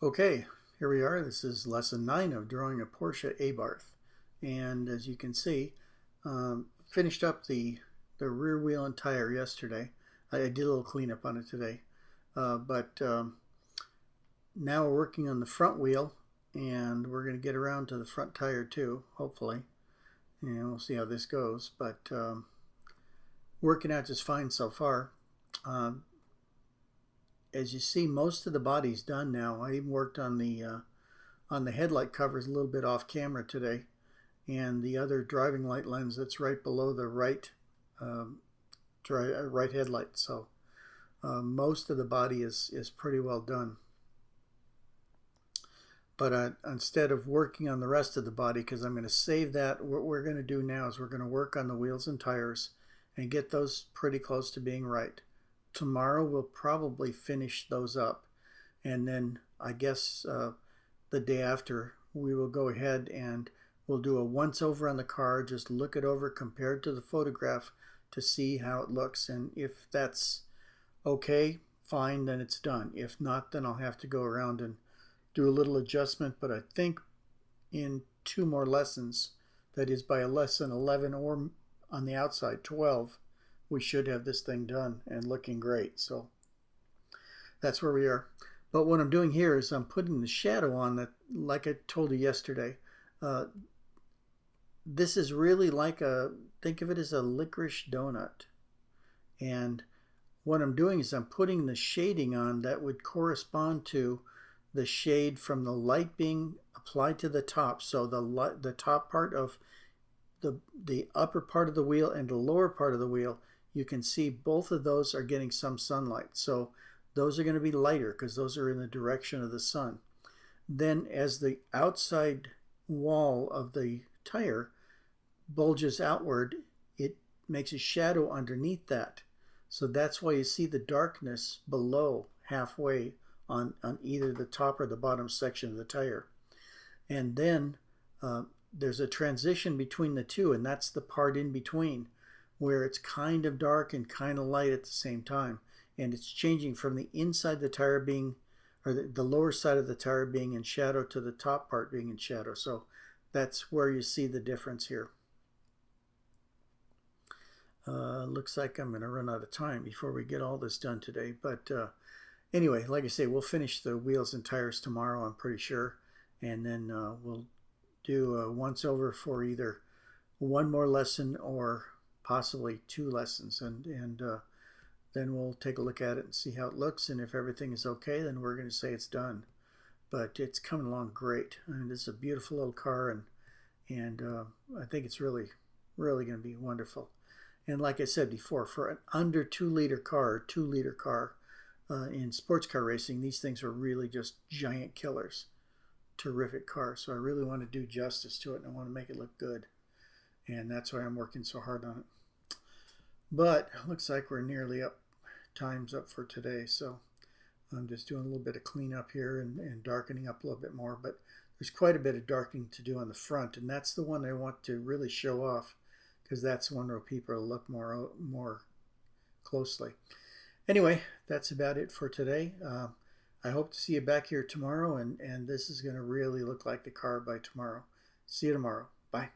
Okay, here we are. This is lesson 9 of drawing a Porsche Abarth. And as you can see, finished up the rear wheel and tire yesterday. I did a little cleanup on it today. But now we're working on the front wheel, and we're going to get around to the front tire too, hopefully. And we'll see how this goes. But working out just fine so far. As you see, most of the body's done now. I even worked on the headlight covers a little bit off camera today, and the other driving light lens that's right below the right headlight. So most of the body is pretty well done. But instead of working on the rest of the body, because I'm going to save that, what we're going to do now is we're going to work on the wheels and tires and get those pretty close to being right. Tomorrow we'll probably finish those up, and then I guess the day after we will go ahead and we'll do a once over on the car, just look it over compared to the photograph to see how it looks, and if that's okay, fine, then it's done. If not, then I'll have to go around and do a little adjustment. But I think in 2 more lessons, that is by lesson 11 or on the outside 12, we should have this thing done and looking great. So that's where we are. But what I'm doing here is I'm putting the shadow on that, like I told you yesterday. This is really like think of it as a licorice donut. And what I'm doing is I'm putting the shading on that would correspond to the shade from the light being applied to the top. So the top part of the upper part of the wheel and the lower part of the wheel, you can see both of those are getting some sunlight. So those are going to be lighter because those are in the direction of the sun. Then as the outside wall of the tire bulges outward, it makes a shadow underneath that. So that's why you see the darkness below halfway on either the top or the bottom section of the tire. And then there's a transition between the two, and that's the part in between, where it's kind of dark and kind of light at the same time. And it's changing from the inside the tire being, or the lower side of the tire being in shadow, to the top part being in shadow. So that's where you see the difference here. Looks like I'm going to run out of time before we get all this done today. But anyway, like I say, we'll finish the wheels and tires tomorrow, I'm pretty sure. And then we'll do a once over for either 1 more lesson or possibly 2 lessons, and then we'll take a look at it and see how it looks, and if everything is okay, then we're going to say it's done. But it's coming along great. I mean, it's a beautiful little car, and I think it's really going to be wonderful. And like I said before, for an under 2-liter car, 2-liter car in sports car racing, these things are really just giant killers. Terrific car. So I really want to do justice to it, and I want to make it look good. And that's why I'm working so hard on it. But looks like we're nearly up. Time's up for today. So I'm just doing a little bit of cleanup here and darkening up a little bit more. But there's quite a bit of darkening to do on the front. And that's the one I want to really show off, because that's one where people will look more closely. Anyway, that's about it for today. I hope to see you back here tomorrow. And this is going to really look like the car by tomorrow. See you tomorrow. Bye.